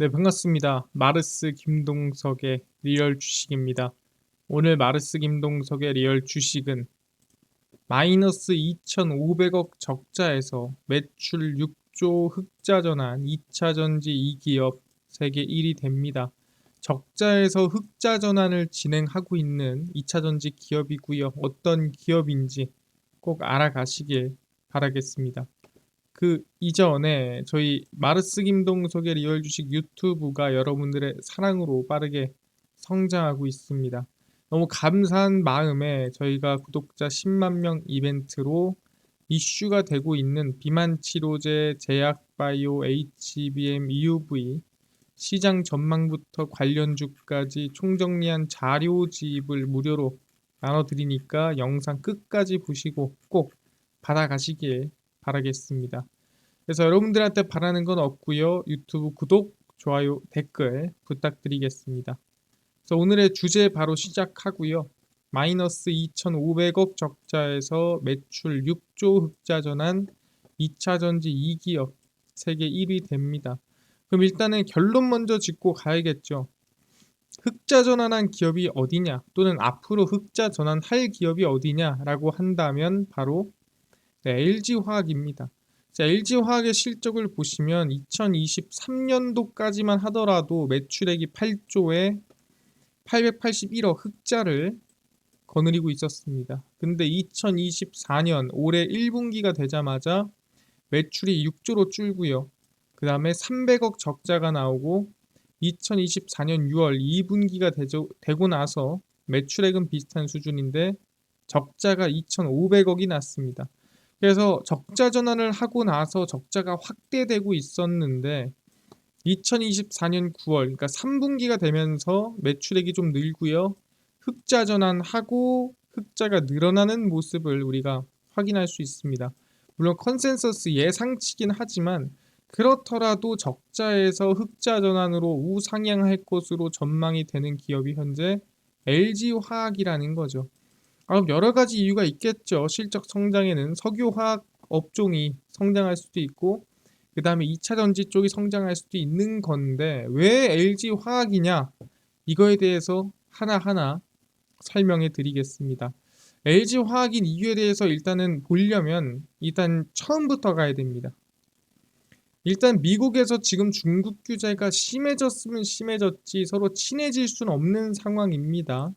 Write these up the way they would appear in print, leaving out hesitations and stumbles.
네, 반갑습니다. 마르스 김동석의 리얼 주식입니다. 오늘 마르스 김동석의 리얼 주식은 마이너스 2,500억 적자에서 매출 6조 흑자 전환 2차 전지 2기업 세계 1위 됩니다. 적자에서 흑자 전환을 진행하고 있는 2차 전지 기업이고요. 어떤 기업인지 꼭 알아가시길 바라겠습니다. 그 이전에 저희 마르스 김동석의 리얼 주식 유튜브가 여러분들의 사랑으로 빠르게 성장하고 있습니다. 너무 감사한 마음에 저희가 구독자 10만 명 이벤트로 이슈가 되고 있는 비만 치료제, 제약 바이오, HBM, EUV 시장 전망부터 관련주까지 총정리한 자료집을 무료로 나눠드리니까 영상 끝까지 보시고 꼭 받아가시길 바라겠습니다. 그래서 여러분들한테 바라는 건 없고요. 유튜브 구독, 좋아요, 댓글 부탁드리겠습니다. 그래서 오늘의 주제 바로 시작하고요. 마이너스 2,500억 적자에서 매출 6조 흑자 전환 2차 전지 2기업 세계 1위 됩니다. 그럼 일단은 결론 먼저 짚고 가야겠죠. 흑자 전환한 기업이 어디냐 또는 앞으로 흑자 전환할 기업이 어디냐라고 한다면 바로 LG화학입니다. LG화학의 실적을 보시면 2023년도까지만 하더라도 매출액이 8조에 881억 흑자를 거느리고 있었습니다. 근데 2024년 올해 1분기가 되자마자 매출이 6조로 줄고요. 그 다음에 300억 적자가 나오고 2024년 6월 2분기가 되고 나서 매출액은 비슷한 수준인데 적자가 2,500억이 났습니다. 그래서 적자 전환을 하고 나서 적자가 확대되고 있었는데 2024년 9월 그러니까 3분기가 되면서 매출액이 좀 늘고요. 흑자 전환하고 흑자가 늘어나는 모습을 우리가 확인할 수 있습니다. 물론 컨센서스 예상치긴 하지만 그렇더라도 적자에서 흑자 전환으로 우상향할 것으로 전망이 되는 기업이 현재 LG화학이라는 거죠. 여러 가지 이유가 있겠죠. 실적 성장에는 석유화학 업종이 성장할 수도 있고 그 다음에 2차 전지 쪽이 성장할 수도 있는 건데 왜 LG화학이냐? 이거에 대해서 하나하나 설명해 드리겠습니다. LG화학인 이유에 대해서 일단은 보려면 일단 처음부터 가야 됩니다. 일단 미국에서 지금 중국 규제가 심해졌으면 심해졌지 서로 친해질 수는 없는 상황입니다.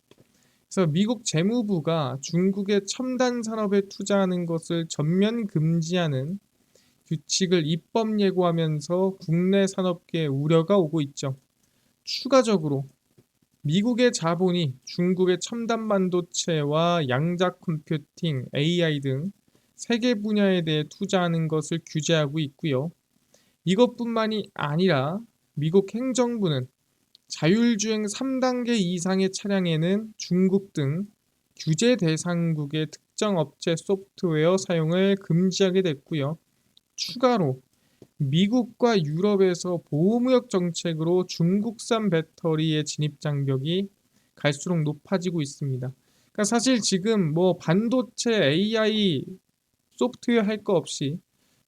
그래서 미국 재무부가 중국의 첨단 산업에 투자하는 것을 전면 금지하는 규칙을 입법 예고하면서 국내 산업계에 우려가 오고 있죠. 추가적으로 미국의 자본이 중국의 첨단 반도체와 양자 컴퓨팅, AI 등 세계 분야에 대해 투자하는 것을 규제하고 있고요. 이것뿐만이 아니라 미국 행정부는 자율주행 3단계 이상의 차량에는 중국 등 규제 대상국의 특정 업체 소프트웨어 사용을 금지하게 됐고요. 추가로 미국과 유럽에서 보호무역 정책으로 중국산 배터리의 진입 장벽이 갈수록 높아지고 있습니다. 그러니까 사실 지금 뭐 반도체, AI, 소프트웨어 할 거 없이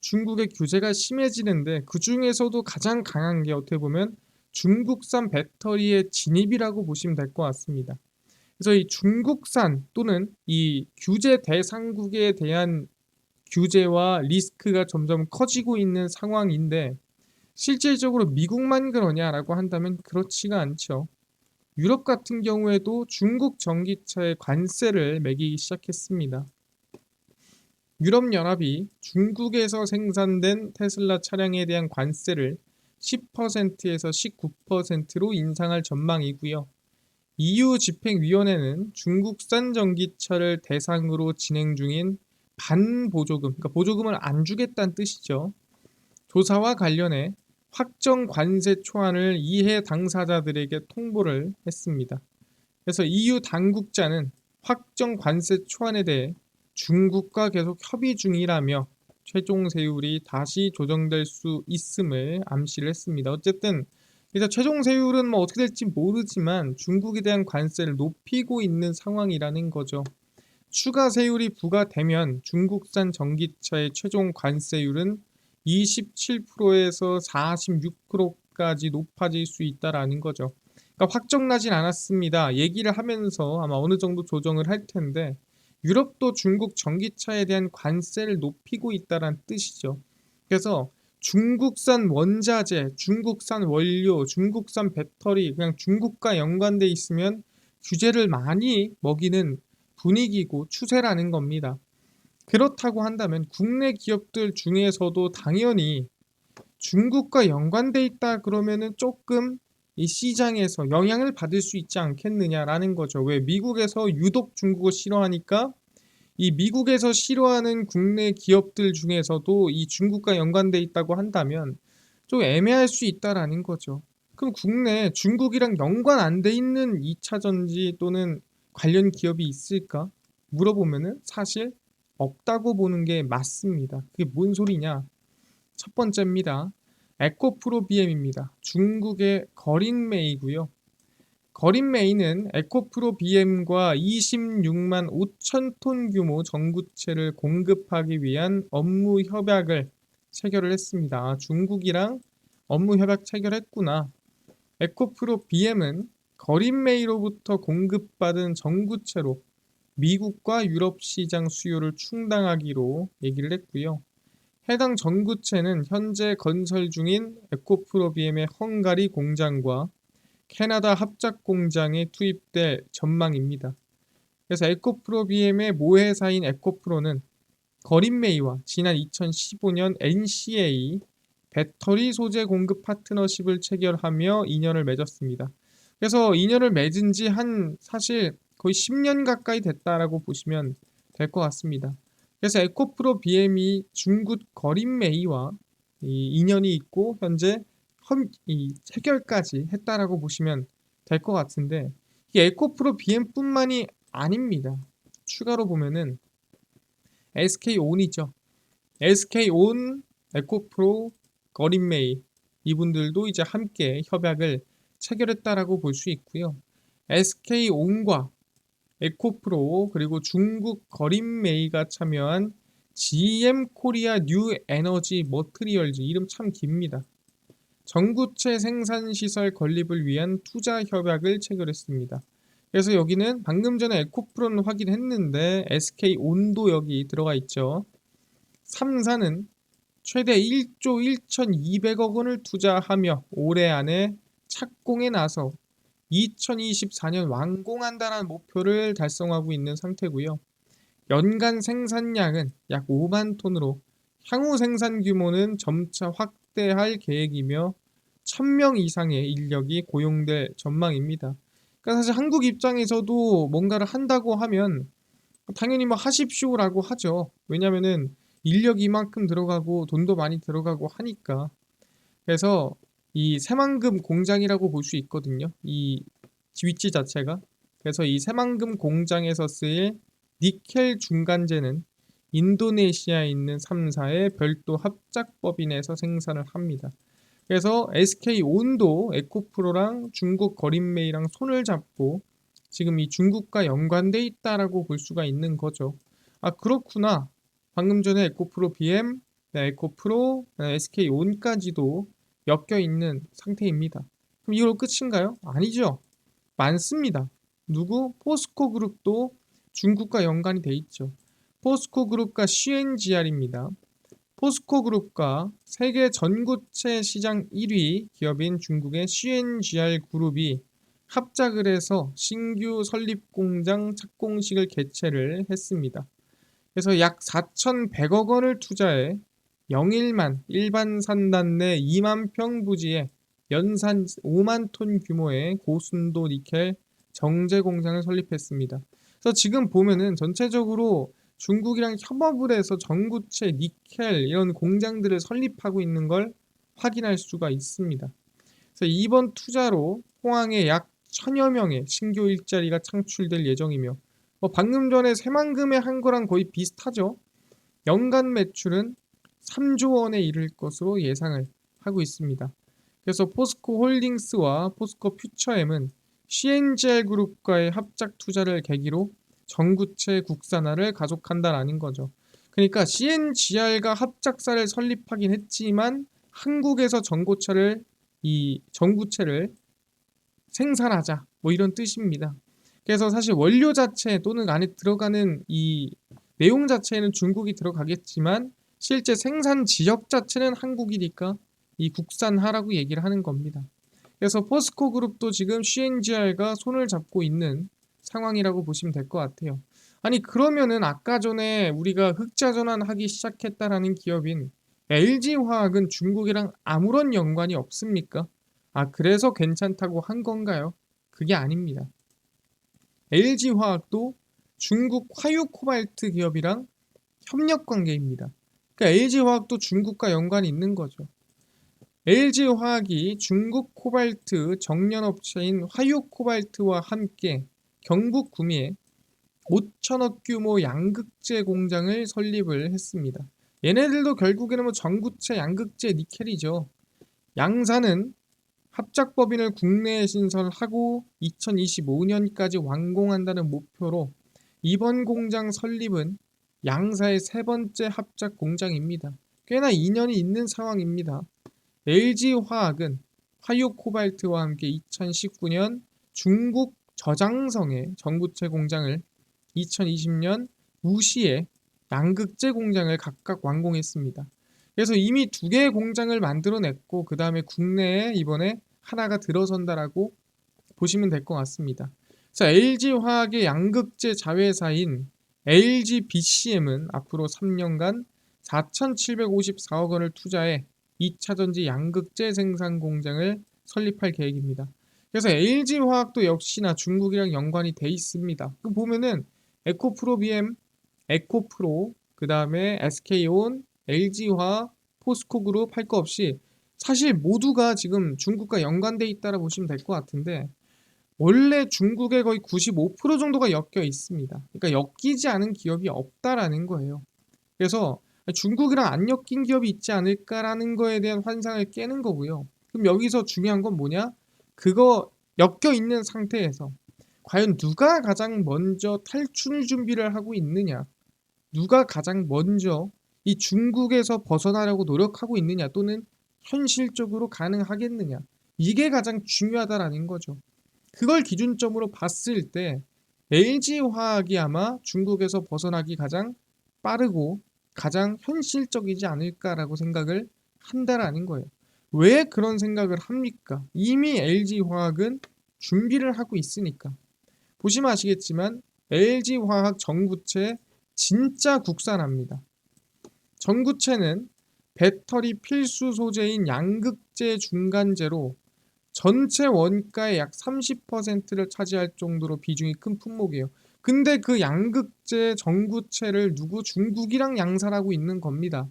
중국의 규제가 심해지는데 그 중에서도 가장 강한 게 어떻게 보면 중국산 배터리의 진입이라고 보시면 될 것 같습니다. 그래서 이 중국산 또는 이 규제 대상국에 대한 규제와 리스크가 점점 커지고 있는 상황인데 실질적으로 미국만 그러냐라고 한다면 그렇지가 않죠. 유럽 같은 경우에도 중국 전기차에 관세를 매기기 시작했습니다. 유럽연합이 중국에서 생산된 테슬라 차량에 대한 관세를 10%에서 19%로 인상할 전망이고요. EU 집행위원회는 중국산 전기차를 대상으로 진행 중인 반보조금, 그러니까 보조금을 안 주겠다는 뜻이죠. 조사와 관련해 확정 관세 초안을 이해 당사자들에게 통보를 했습니다. 그래서 EU 당국자는 확정 관세 초안에 대해 중국과 계속 협의 중이라며 최종 세율이 다시 조정될 수 있음을 암시를 했습니다. 어쨌든 그래서 최종 세율은 뭐 어떻게 될지 모르지만 중국에 대한 관세를 높이고 있는 상황이라는 거죠. 추가 세율이 부과되면 중국산 전기차의 최종 관세율은 27%에서 10까지 높아질 수 있다라는 거죠. 그러니까 확정나진 않았습니다. 얘기를 하면서 아마 어느 정도 조정을 할 텐데 유럽도 중국 전기차에 대한 관세를 높이고 있다는 뜻이죠. 그래서 중국산 원자재, 중국산 원료, 중국산 배터리 그냥 중국과 연관돼 있으면 규제를 많이 먹이는 분위기고 추세라는 겁니다. 그렇다고 한다면 국내 기업들 중에서도 당연히 중국과 연관돼 있다 그러면은 조금 이 시장에서 영향을 받을 수 있지 않겠느냐라는 거죠. 왜 미국에서 유독 중국을 싫어하니까 이 미국에서 싫어하는 국내 기업들 중에서도 이 중국과 연관돼 있다고 한다면 좀 애매할 수 있다라는 거죠. 그럼 국내 중국이랑 연관 안 돼 있는 2차 전지 또는 관련 기업이 있을까? 물어보면은 사실 없다고 보는 게 맞습니다. 그게 뭔 소리냐? 첫 번째입니다. 에코프로 BM입니다. 중국의 거린메이고요. 거린메이는 에코프로 BM과 26만 5천 톤 규모 전구체를 공급하기 위한 업무 협약을 체결을 했습니다. 중국이랑 업무 협약 체결했구나. 에코프로 BM은 거린메이로부터 공급받은 전구체로 미국과 유럽 시장 수요를 충당하기로 얘기를 했고요. 해당 전구체는 현재 건설 중인 에코프로 BM의 헝가리 공장과 캐나다 합작 공장에 투입될 전망입니다. 그래서 에코프로 BM의 모회사인 에코프로는 거린메이와 지난 2015년 NCA 배터리 소재 공급 파트너십을 체결하며 인연을 맺었습니다. 그래서 인연을 맺은 지 사실 거의 10년 가까이 됐다라고 보시면 될 것 같습니다. 그래서 에코프로 BM이 중국 거린메이와 이 인연이 있고 현재 이 체결까지 했다라고 보시면 될 것 같은데 이 에코프로 BM뿐만이 아닙니다. 추가로 보면은 SK온이죠. SK온, 에코프로, 거린메이 이분들도 이제 함께 협약을 체결했다라고 볼 수 있고요. SK온과 에코프로 그리고 중국 거린메이가 참여한 GM 코리아 뉴 에너지 머트리얼즈 이름 참 깁니다. 전구체 생산 시설 건립을 위한 투자 협약을 체결했습니다. 그래서 여기는 방금 전에 에코프로는 확인했는데 SK온도 여기 들어가 있죠. 3사는 최대 1조 1,200억 원을 투자하며 올해 안에 착공에 나서 2024년 완공한다는 목표를 달성하고 있는 상태고요. 연간 생산량은 약 5만 톤으로 향후 생산 규모는 점차 확대할 계획이며 1,000명 이상의 인력이 고용될 전망입니다. 그러니까 사실 한국 입장에서도 뭔가를 한다고 하면 당연히 뭐 하십시오라고 하죠. 왜냐면은 인력이 이만큼 들어가고 돈도 많이 들어가고 하니까. 그래서 이 새만금 공장이라고 볼 수 있거든요. 이 위치 자체가. 그래서 이 새만금 공장에서 쓰일 니켈 중간재는 인도네시아에 있는 3사의 별도 합작법인에서 생산을 합니다. 그래서 SK온도 에코프로랑 중국 거린메이랑 손을 잡고 지금 이 중국과 연관돼 있다라고 볼 수가 있는 거죠. 아 그렇구나. 방금 전에 에코프로 BM, 에코프로, SK온까지도 엮여 있는 상태입니다. 그럼 이걸로 끝인가요? 아니죠. 많습니다. 누구? 포스코 그룹도 중국과 연관이 돼 있죠. 포스코 그룹과 CNGR입니다. 포스코 그룹과 세계 전구체 시장 1위 기업인 중국의 CNGR 그룹이 합작을 해서 신규 설립 공장 착공식을 개최를 했습니다. 그래서 약 4,100억 원을 투자해 영일만 일반 산단 내 2만 평 부지에 연산 5만 톤 규모의 고순도 니켈 정제 공장을 설립했습니다. 그래서 지금 보면은 전체적으로 중국이랑 협업을 해서 전구체, 니켈 이런 공장들을 설립하고 있는 걸 확인할 수가 있습니다. 그래서 이번 투자로 포항에 약 1,000여 명의 신규 일자리가 창출될 예정이며 방금 전에 새만금에 한 거랑 거의 비슷하죠. 연간 매출은 3조 원에 이를 것으로 예상을 하고 있습니다. 그래서 포스코 홀딩스와 포스코 퓨처엠은 CNGR 그룹과의 합작 투자를 계기로 전구체 국산화를 가속한다라는 거죠. 그러니까 CNGR과 합작사를 설립하긴 했지만 한국에서 전고체를 이 전구체를 생산하자 뭐 이런 뜻입니다. 그래서 사실 원료 자체 또는 안에 들어가는 이 내용 자체에는 중국이 들어가겠지만 실제 생산 지역 자체는 한국이니까 이 국산화라고 얘기를 하는 겁니다. 그래서 포스코 그룹도 지금 CNGR과 손을 잡고 있는 상황이라고 보시면 될 것 같아요. 아니 그러면은 아까 전에 우리가 흑자 전환하기 시작했다라는 기업인 LG화학은 중국이랑 아무런 연관이 없습니까? 아 그래서 괜찮다고 한 건가요? 그게 아닙니다. LG화학도 중국 화유코발트 기업이랑 협력 관계입니다. 그러니까 LG화학도 중국과 연관이 있는 거죠. LG화학이 중국 코발트 정년업체인 화유코발트와 함께 경북 구미에 5천억 규모 양극재 공장을 설립을 했습니다. 얘네들도 결국에는 뭐 전구체 양극재 니켈이죠. 양사는 합작법인을 국내에 신설하고 2025년까지 완공한다는 목표로 이번 공장 설립은 양사의 세 번째 합작 공장입니다. 꽤나 인연이 있는 상황입니다. LG화학은 화유코발트와 함께 2019년 중국 저장성에 전구체 공장을 2020년 우시에 양극재 공장을 각각 완공했습니다. 그래서 이미 두 개의 공장을 만들어냈고 그 다음에 국내에 이번에 하나가 들어선다라고 보시면 될 것 같습니다. 자, LG화학의 양극재 자회사인 LGBCM은 앞으로 3년간 4,754억 원을 투자해 2차전지 양극재 생산 공장을 설립할 계획입니다. 그래서 LG화학도 역시나 중국이랑 연관이 돼 있습니다. 그 보면은 에코프로비엠, 에코프로, 그 다음에 SK온, LG화학, 포스코그룹 할 거 없이 사실 모두가 지금 중국과 연관돼 있다라 보시면 될 것 같은데 원래 중국의 거의 95% 정도가 엮여 있습니다. 그러니까 엮이지 않은 기업이 없다라는 거예요. 그래서 중국이랑 안 엮인 기업이 있지 않을까라는 거에 대한 환상을 깨는 거고요. 그럼 여기서 중요한 건 뭐냐? 그거 엮여 있는 상태에서 과연 누가 가장 먼저 탈출 준비를 하고 있느냐? 누가 가장 먼저 이 중국에서 벗어나려고 노력하고 있느냐 또는 현실적으로 가능하겠느냐? 이게 가장 중요하다라는 거죠. 그걸 기준점으로 봤을 때 LG화학이 아마 중국에서 벗어나기 가장 빠르고 가장 현실적이지 않을까라고 생각을 한다라는 거예요. 왜 그런 생각을 합니까? 이미 LG화학은 준비를 하고 있으니까. 보시면 아시겠지만 LG화학 전구체 진짜 국산화입니다. 전구체는 배터리 필수 소재인 양극재 중간재로 전체 원가의 약 30%를 차지할 정도로 비중이 큰 품목이에요. 근데 그 양극재 전구체를 중국이랑 양산하고 있는 겁니다.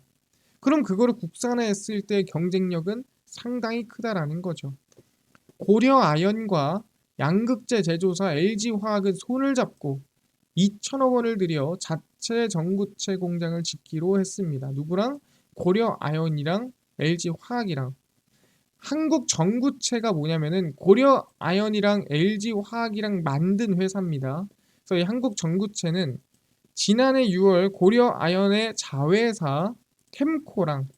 그럼 그거를 국산화했을 때 경쟁력은 상당히 크다라는 거죠. 고려아연과 양극재 제조사 LG화학은 손을 잡고 2천억 원을 들여 자체 전구체 공장을 짓기로 했습니다. 누구랑? 고려아연이랑 LG화학이랑. 한국 전구체가 뭐냐면은 고려아연이랑 LG화학이랑 만든 회사입니다. 그래서 이 한국 전구체는 지난해 6월 고려아연의 자회사 캠코랑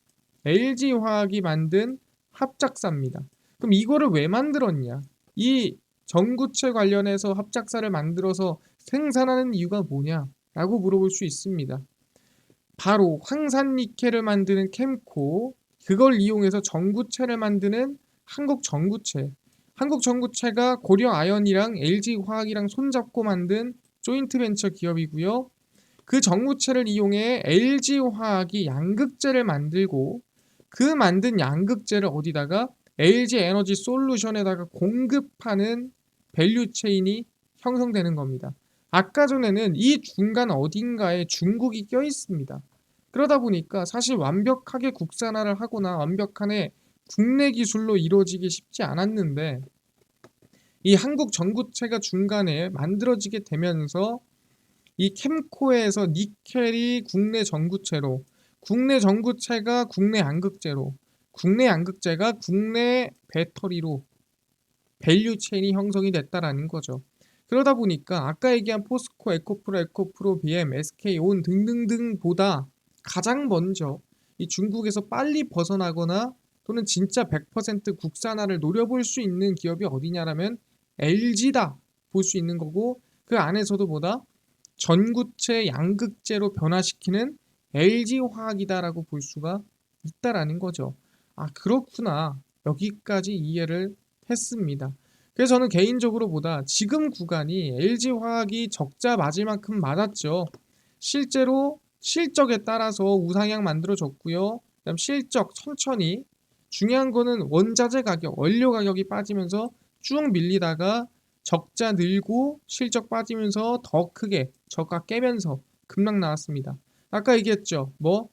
LG화학이 만든 합작사입니다. 그럼 이거를 왜 만들었냐? 이 전구체 관련해서 합작사를 만들어서 생산하는 이유가 뭐냐? 라고 물어볼 수 있습니다. 바로 황산니켈을 만드는 캠코, 그걸 이용해서 전구체를 만드는 한국전구체. 한국전구체가 고려아연이랑 LG화학이랑 손잡고 만든 조인트 벤처 기업이고요. 그 전구체를 이용해 LG화학이 양극재를 만들고 그 만든 양극재를 어디다가 LG에너지 솔루션에다가 공급하는 밸류체인이 형성되는 겁니다. 아까 전에는 이 중간 어딘가에 중국이 껴 있습니다. 그러다 보니까 사실 완벽하게 국산화를 하거나 완벽하게 국내 기술로 이루어지기 쉽지 않았는데 이 한국 전구체가 중간에 만들어지게 되면서 이 캠코에서 니켈이 국내 전구체로, 국내 전구체가 국내 양극재로, 국내 양극재가 국내 배터리로 밸류 체인이 형성이 됐다라는 거죠. 그러다 보니까 아까 얘기한 포스코, 에코프로, BM, SK온 등등등보다 가장 먼저 이 중국에서 빨리 벗어나거나 또는 진짜 100% 국산화를 노려볼 수 있는 기업이 어디냐라면 LG다 볼 수 있는 거고, 그 안에서도 뭐다? 전구체 양극재로 변화시키는 LG화학이다라고 볼 수가 있다라는 거죠. 아, 그렇구나. 여기까지 이해를 했습니다. 그래서 저는 개인적으로 보다 지금 구간이 LG화학이 적자 맞을 만큼 맞았죠. 실제로 실적에 따라서 우상향 만들어졌고요. 그다음 실적 천천히, 중요한 거는 원자재 가격, 원료 가격이 빠지면서 쭉 밀리다가 적자 늘고 실적 빠지면서 더 크게 저가 깨면서 급락 나왔습니다. 아까 얘기했죠. 뭐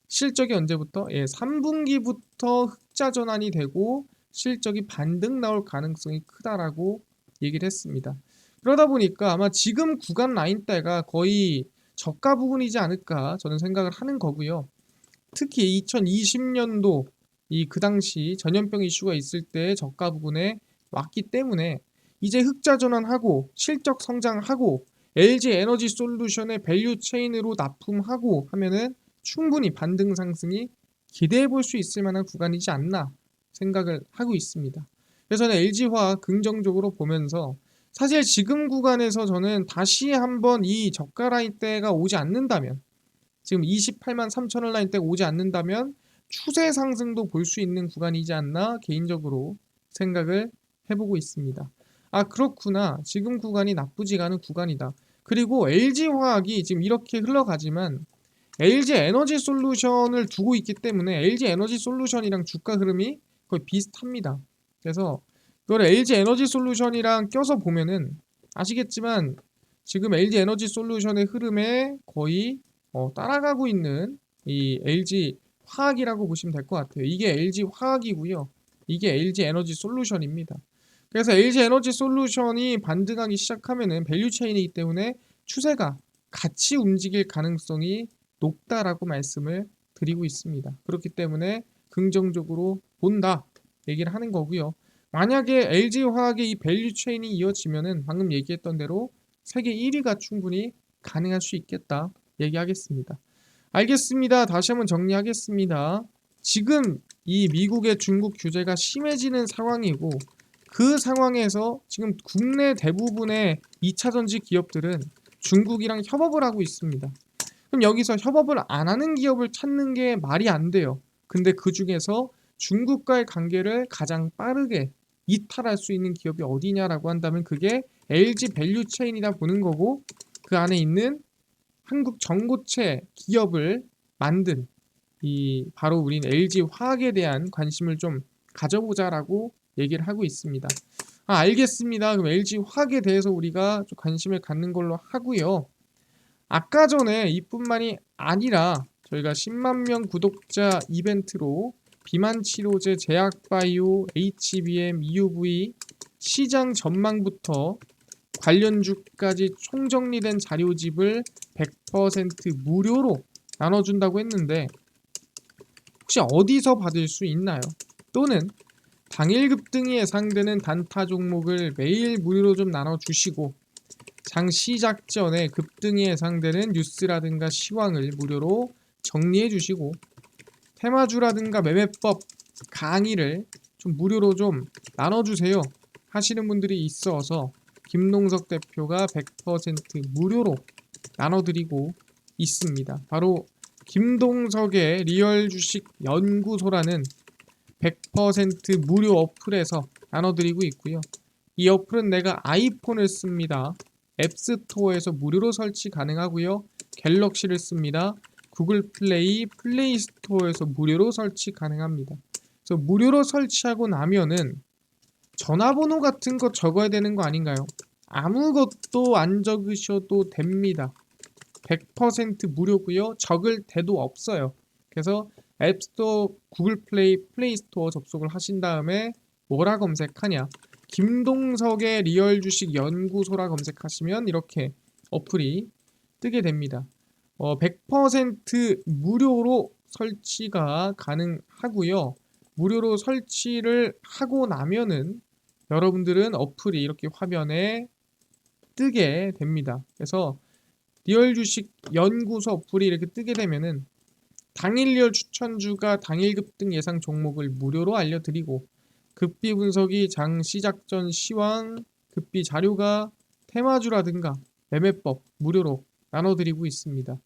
실적이 언제부터? 예, 3분기부터 흑자 전환이 되고 실적이 반등 나올 가능성이 크다라고 얘기를 했습니다. 그러다 보니까 아마 지금 구간 라인대가 거의 저가 부분이지 않을까 저는 생각을 하는 거고요. 특히 2020년도 그 당시 전염병 이슈가 있을 때 저가 부분에 왔기 때문에 이제 흑자 전환하고 실적 성장하고 LG 에너지 솔루션의 밸류 체인으로 납품하고 하면은 충분히 반등 상승이 기대해 볼 수 있을 만한 구간이지 않나 생각을 하고 있습니다. 그래서 저는 LG화학 긍정적으로 보면서 사실 지금 구간에서 저는 다시 한번 이 저가 라인대가 오지 않는다면, 지금 28만 3천 원 라인대가 오지 않는다면 추세 상승도 볼 수 있는 구간이지 않나 개인적으로 생각을 해보고 있습니다. 아, 그렇구나. 지금 구간이 나쁘지가 않은 구간이다. 그리고 LG화학이 지금 이렇게 흘러가지만 LG 에너지 솔루션을 두고 있기 때문에 LG 에너지 솔루션이랑 주가 흐름이 거의 비슷합니다. 그래서 이걸 LG 에너지 솔루션이랑 껴서 보면은 아시겠지만 지금 LG 에너지 솔루션의 흐름에 거의 따라가고 있는 이 LG 화학이라고 보시면 될 것 같아요. 이게 LG 화학이고요. 이게 LG 에너지 솔루션입니다. 그래서 LG 에너지 솔루션이 반등하기 시작하면은 밸류 체인이기 때문에 추세가 같이 움직일 가능성이 높다라고 말씀을 드리고 있습니다. 그렇기 때문에 긍정적으로 본다 얘기를 하는 거고요. 만약에 LG화학의 이 밸류 체인이 이어지면은 방금 얘기했던 대로 세계 1위가 충분히 가능할 수 있겠다 얘기하겠습니다. 알겠습니다. 다시 한번 정리하겠습니다. 지금 이 미국의 중국 규제가 심해지는 상황이고, 그 상황에서 지금 국내 대부분의 2차전지 기업들은 중국이랑 협업을 하고 있습니다. 그럼 여기서 협업을 안 하는 기업을 찾는 게 말이 안 돼요. 근데 그 중에서 중국과의 관계를 가장 빠르게 이탈할 수 있는 기업이 어디냐라고 한다면 그게 LG 밸류 체인이다 보는 거고, 그 안에 있는 한국 전고체 기업을 만든 이 바로 우린 LG 화학에 대한 관심을 좀 가져보자라고 얘기를 하고 있습니다. 아, 알겠습니다. 그럼 LG 화학에 대해서 우리가 좀 관심을 갖는 걸로 하고요. 아까 전에 이뿐만이 아니라 저희가 10만 명 구독자 이벤트로 비만 치료제, 제약바이오, HBM, EUV 시장 전망부터 관련주까지 총정리된 자료집을 100% 무료로 나눠준다고 했는데 혹시 어디서 받을 수 있나요? 또는 당일 급등이 예상되는 단타 종목을 매일 무료로 좀 나눠주시고 장 시작 전에 급등이 예상되는 뉴스라든가 시황을 무료로 정리해 주시고 테마주라든가 매매법 강의를 좀 무료로 좀 나눠주세요 하시는 분들이 있어서 김농석 대표가 100% 무료로 나눠드리고 있습니다. 바로 김동석의 리얼 주식 연구소라는 100% 무료 어플에서 나눠드리고 있고요. 이 어플은 내가 아이폰을 씁니다. 앱스토어에서 무료로 설치 가능하고요. 갤럭시를 씁니다. 구글 플레이, 플레이 스토어에서 무료로 설치 가능합니다. 그래서 무료로 설치하고 나면은 전화번호 같은 거 적어야 되는 거 아닌가요? 아무것도 안 적으셔도 됩니다. 100% 무료고요. 적을 데도 없어요. 그래서 앱스토어, 구글 플레이, 플레이 스토어 접속을 하신 다음에 뭐라 검색하냐? 김동석의 리얼 주식 연구소라 검색하시면 이렇게 어플이 뜨게 됩니다. 100% 무료로 설치가 가능하고요. 무료로 설치를 하고 나면은 여러분들은 어플이 이렇게 화면에 뜨게 됩니다. 그래서 리얼 주식 연구소 어플이 이렇게 뜨게 되면은 당일 리얼 추천주가 당일 급등 예상 종목을 무료로 알려드리고 급비 분석이 장 시작 전 시황, 급비 자료가 테마주라든가 매매법 무료로 나눠드리고 있습니다.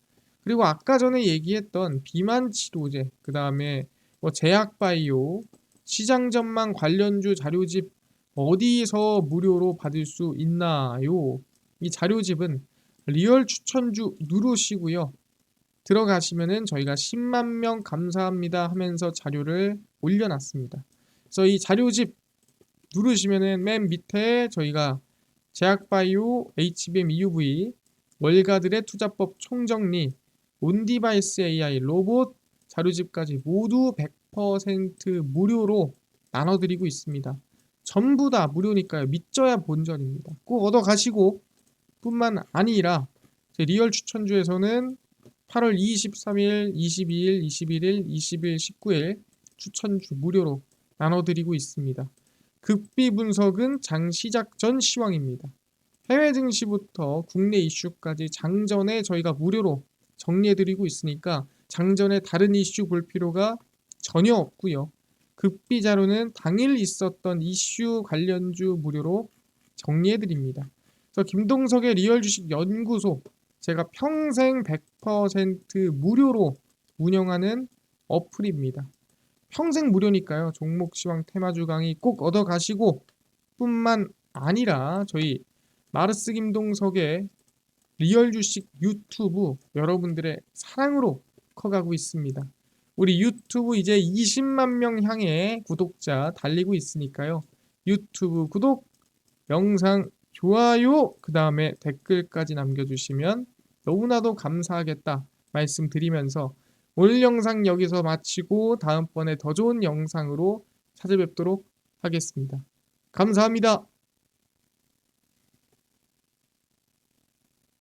그리고 아까 전에 얘기했던 비만 치료제, 그 다음에 뭐 제약바이오, 시장 전망 관련주 자료집 어디서 무료로 받을 수 있나요? 이 자료집은 리얼 추천주 누르시고요. 들어가시면은 저희가 10만 명 감사합니다 하면서 자료를 올려놨습니다. 그래서 이 자료집 누르시면은 맨 밑에 저희가 제약바이오, HBM EUV, 월가들의 투자법 총정리, 온디바이스 AI, 로봇 자료집까지 모두 100% 무료로 나눠드리고 있습니다. 전부 다 무료니까요. 믿져야 본전입니다. 꼭 얻어가시고 뿐만 아니라 제 리얼 추천주에서는 8월 23일, 22일, 21일, 20일, 19일 추천주 무료로 나눠드리고 있습니다. 급비 분석은 장 시작 전 시황입니다. 해외 증시부터 국내 이슈까지 장전에 저희가 무료로 정리해드리고 있으니까 장전에 다른 이슈 볼 필요가 전혀 없고요. 급비 자료는 당일 있었던 이슈 관련주 무료로 정리해드립니다. 그래서 김동석의 리얼 주식 연구소, 제가 평생 100% 무료로 운영하는 어플입니다. 평생 무료니까요. 종목 시황 테마주 강의 꼭 얻어가시고 뿐만 아니라 저희 마르스 김동석의 리얼 주식 유튜브 여러분들의 사랑으로 커가고 있습니다. 우리 유튜브 이제 20만 명 향해 구독자 달리고 있으니까요. 유튜브 구독, 영상 좋아요, 그 다음에 댓글까지 남겨주시면 너무나도 감사하겠다 말씀드리면서 오늘 영상 여기서 마치고 다음번에 더 좋은 영상으로 찾아뵙도록 하겠습니다. 감사합니다.